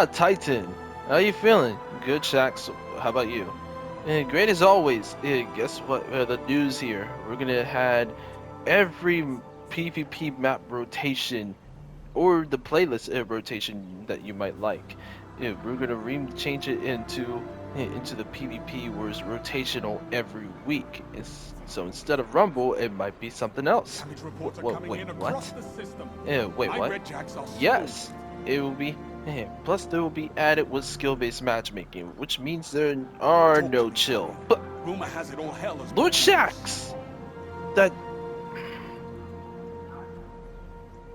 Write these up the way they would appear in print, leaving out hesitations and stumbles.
Ah, Titan. How you feeling? Good, Shax. How about you? Great as always. Guess what? The news here. We're gonna had every PvP map rotation or the playlist rotation that you might like. We're gonna change it into the PvP where it's rotational every week. So instead of Rumble, it might be something else. Damage reports are coming Wait, in what? across the system. Wait, My what? red jacks are Yes, it will be. Plus, they will be added with skill-based matchmaking, which means there are Talk to no me, chill. Guardian. But Rumor has it all hell has Lord broken loose. Shax, that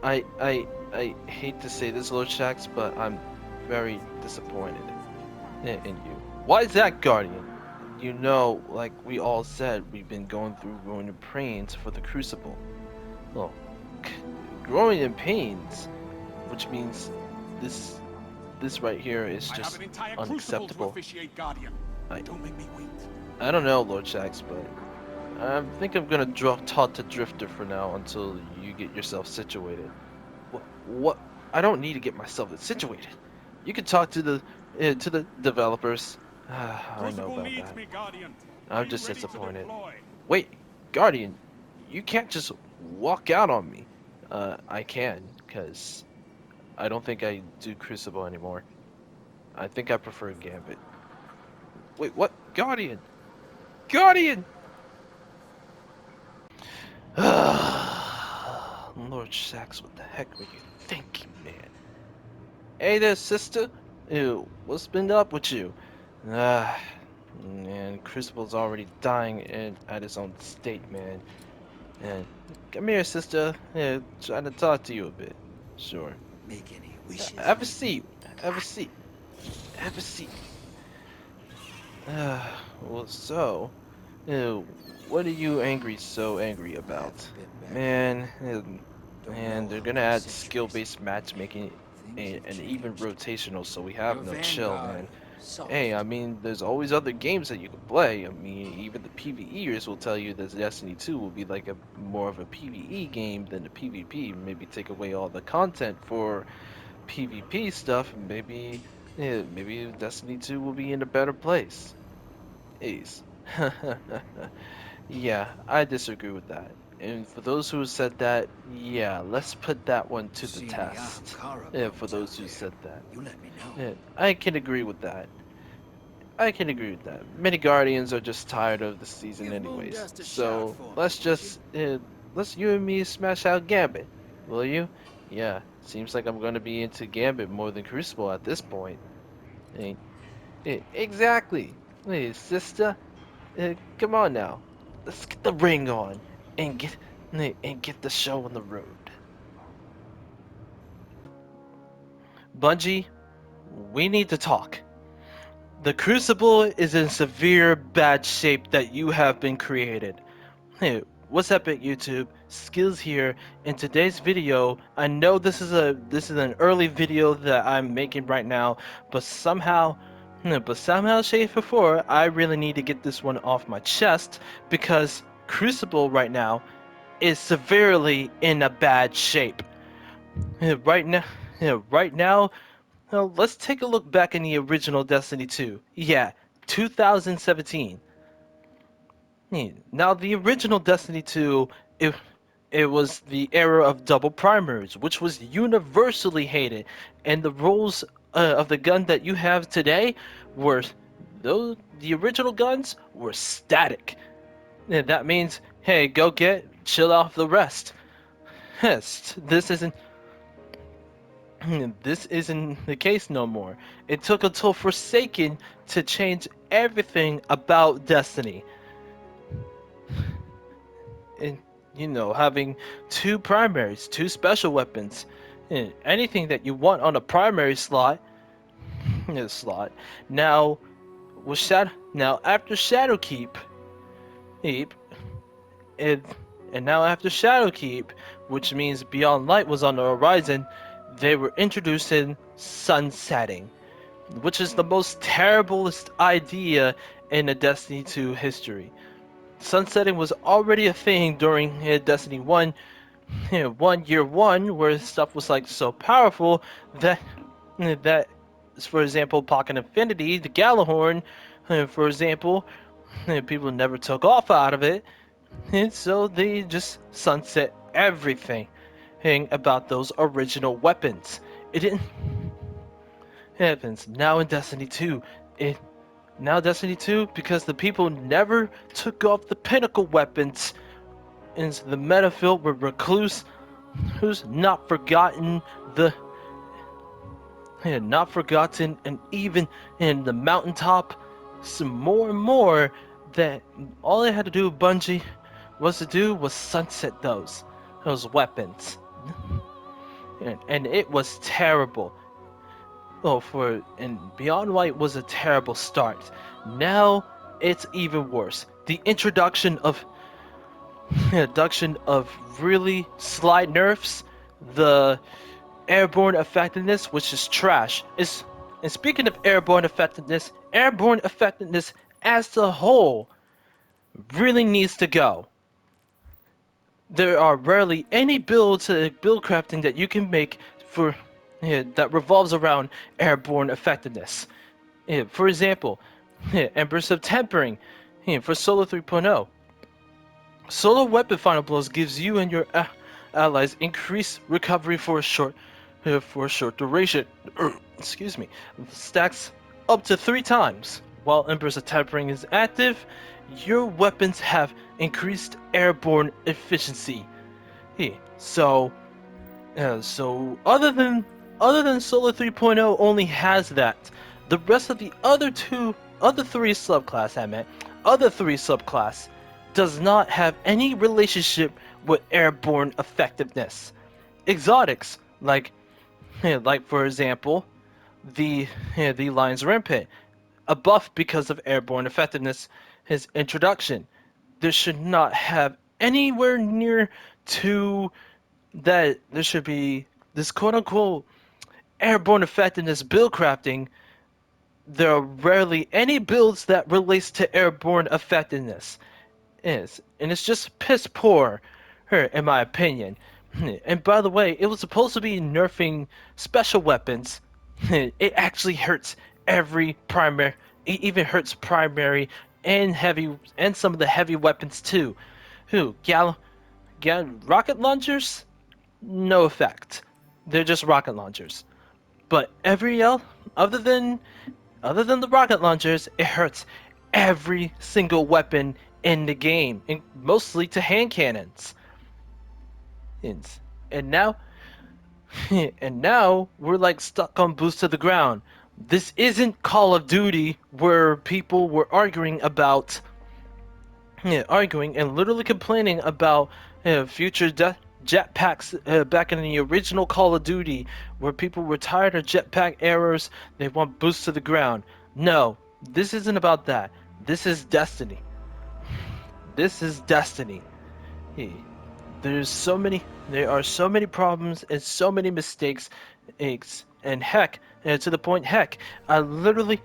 I hate to say this, Lord Shax, but I'm very disappointed in you. Why is that, Guardian? You know, like we all said, we've been going through growing pains for the Crucible. Well, growing in pains, which means this this right here is I have just an entire crucible to unacceptable. officiate, Guardian. I Don't make me wait. I don't know, Lord Shax, but I think I'm gonna talk to Drifter for now until you get yourself situated. What? I don't need to get myself situated. You can talk to the developers. I know Crucible about needs that. me, Guardian. Are I'm you just ready to disappointed. deploy? Wait, Guardian, you can't just walk out on me. I can, cause I don't think I do Crucible anymore. I think I prefer Gambit. Wait, what? Guardian! Guardian! Lord Shax, what the heck were you thinking, man? Hey there, sister. Ew, what's been up with you? Ah, man, Crucible's already dying at his own state, man. And come here, sister. Yeah, trying to talk to you a bit. Sure. Make any wishes, Have a maybe? seat. Have a seat. Have a seat. Well, so, what are you so angry Perhaps about? a bit better. Man, Don't know they're how gonna through add centuries skill-based matchmaking things have and even changed. rotational, so we have Your no chill, vanguard, man. Hey, I soft. mean, there's always other games that you can play. I mean, even the PvEers will tell you that Destiny 2 will be like a more of a PvE game than a PvP. Maybe take away all the content for PvP stuff, and maybe Destiny 2 will be in a better place. Ace. Yeah, I disagree with that. And for those who said that, yeah, let's put that one to the See any test. Ahamkara Yeah, for builds those out who there? said that. You let me know. Yeah, I can agree with that. I can agree with that. Many Guardians are just tired of the season Give anyways. Moondust a shout So for me, let's would you? just let's you and me smash out Gambit, will you? Yeah, seems like I'm gonna be into Gambit more than Crucible at this point. Eh, exactly. Hey, sister, come on now. Let's get the ring on and get the show on the road. Bungie, we need to talk. The Crucible is in severe bad shape that you have been created. Hey, what's up at YouTube? Skills here. In today's video, I know this is an early video that I'm making right now, but somehow, shape before, I really need to get this one off my chest because Crucible right now is severely in a bad shape. Right now, right now, well, let's take a look back in the original Destiny 2. Yeah, 2017. Now, the original Destiny 2, it was the era of double primers, which was universally hated, and the roles of the gun that you have today were, though the original guns were static. And that means, hey, go chill off the rest. Yes, this isn't the case no more. It took until Forsaken to change everything about Destiny. And, having two primaries, two special weapons, anything that you want on a primary slot. Now, now after Shadowkeep, Keep, it, and now after Shadowkeep, which means Beyond Light was on the horizon, they were introducing sunsetting, which is the most terriblest idea in a Destiny 2 history. Sunsetting was already a thing during Destiny 1, year 1, where stuff was like so powerful that that for example, Pocket Infinity, the Galahorn, for example, people never took off out of it, and so they just sunset everything about those original weapons. It didn't happens now in Destiny 2. It now Destiny 2 because the people never took off the pinnacle weapons into the meta field with Recluse, who's not forgotten the not forgotten, and even in the mountaintop, some more and more that all they had to do, Bungie, was sunset those weapons, and it was terrible. Oh, and Beyond White was a terrible start. Now it's even worse. The introduction of really slight nerfs, the airborne effectiveness, which is trash. And speaking of airborne effectiveness as a whole really needs to go. There are rarely any build crafting that you can make for that revolves around airborne effectiveness. For example, Embers of Tempering for Solo 3.0. Solo weapon final blows gives you and your allies increased recovery for a short duration. Excuse me. Stacks up to 3 times. While Embers of Tempering is active, your weapons have increased airborne efficiency. So other than Solo 3.0 only has that. The rest of the other three subclass does not have any relationship with airborne effectiveness. Exotics, like for example, the Lion's Rampant, a buff because of airborne effectiveness, his introduction. There should not have anywhere near to that. There should be this quote unquote airborne effectiveness build crafting. There are rarely any builds that relates to airborne effectiveness. And it's just piss poor, in my opinion. And by the way, it was supposed to be nerfing special weapons. It actually hurts every primary. It even hurts primary and heavy and some of the heavy weapons too. Rocket launchers? No effect. They're just rocket launchers. But other than the rocket launchers, it hurts every single weapon in the game, and mostly to hand cannons. And now, and now we're like stuck on boots to the ground. This isn't Call of Duty where people were arguing and literally complaining about future jetpacks back in the original Call of Duty, where people were tired of jetpack errors. They want boosts to the ground. No, this isn't about that. This is Destiny. This is Destiny. There are so many problems and so many mistakes, and heck, to the point, I literally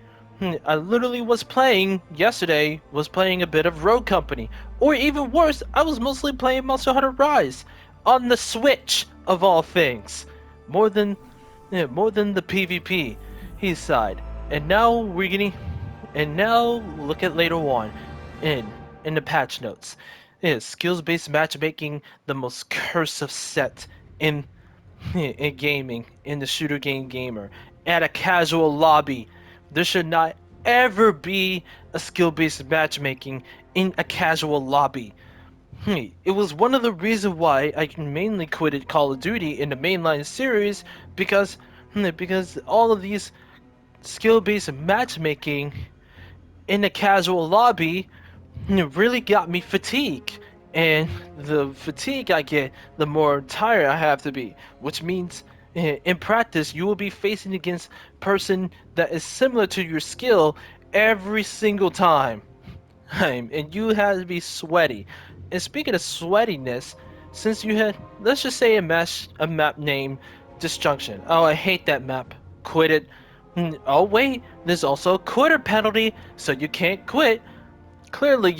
was playing yesterday. Was playing a bit of Rogue Company, or even worse, I was mostly playing Monster Hunter Rise on the Switch of all things, more than the PvP side. And now look at later on in the patch notes. Skills-based matchmaking, the most cursive set in gaming, in the shooter game gamer. At a casual lobby, there should not ever be a skill-based matchmaking in a casual lobby. It was one of the reasons why I mainly quitted Call of Duty in the mainline series, because all of these skill-based matchmaking in a casual lobby really got me fatigued. And the fatigue I get, the more tired I have to be, which means in practice you will be facing against person that is similar to your skill every single time. And you have to be sweaty. And speaking of sweatiness, since you had, let's just say a map named Disjunction. Oh, I hate that map. Quit it. Oh wait, there's also a quitter penalty, so you can't quit. Clearly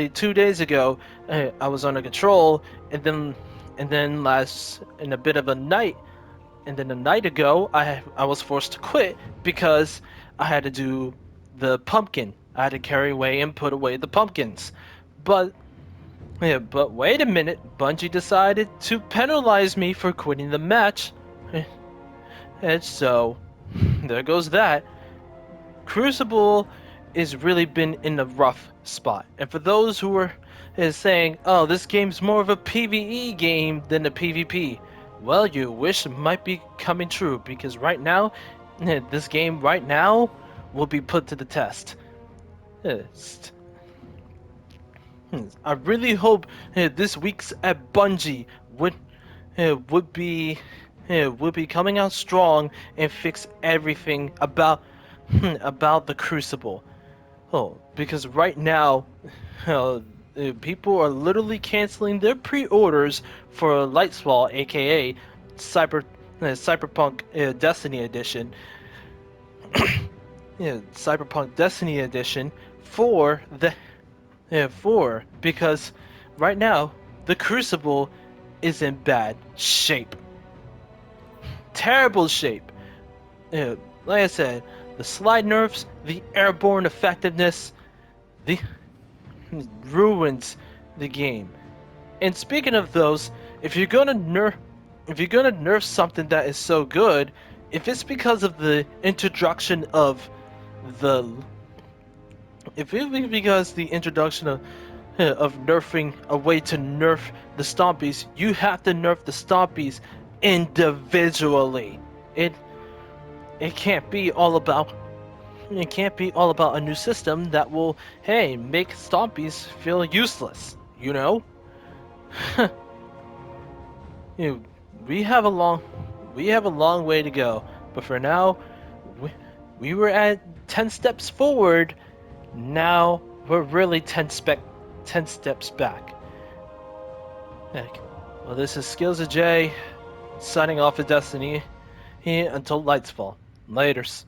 2 days ago, I was on a control, and then in a bit of a night, and then a night ago, I was forced to quit because I had to do the pumpkin. I had to carry away and put away the pumpkins. But yeah, but wait a minute, Bungie decided to penalize me for quitting the match. And so there goes that. Crucible has really been in a rough spot. And for those who are saying, oh, this game's more of a PvE game than a PvP, well, your wish might be coming true because right now, this game right now will be put to the test. Yes. I really hope this week's at Bungie would be would be coming out strong and fix everything about the Crucible. Oh, because right now, people are literally canceling their pre-orders for Lightfall, aka Cyberpunk Destiny Edition. Yeah, Cyberpunk Destiny Edition for the because right now the Crucible is in bad shape, terrible shape. Like I said, the slide nerfs, the airborne effectiveness, the ruins the game. And speaking of those, if you're gonna nerf something that is so good, if it's because of the introduction of the if it's because the introduction of nerfing a way to nerf the stompies, you have to nerf the stompies individually. It can't be all about a new system that will, hey, make stompies feel useless, you know? You know, we have a long way to go, but for now, we were at 10 steps forward. Now we're really 10 steps back. Heck. Well, this is Skills of J signing off of Destiny until lights fall. Laters.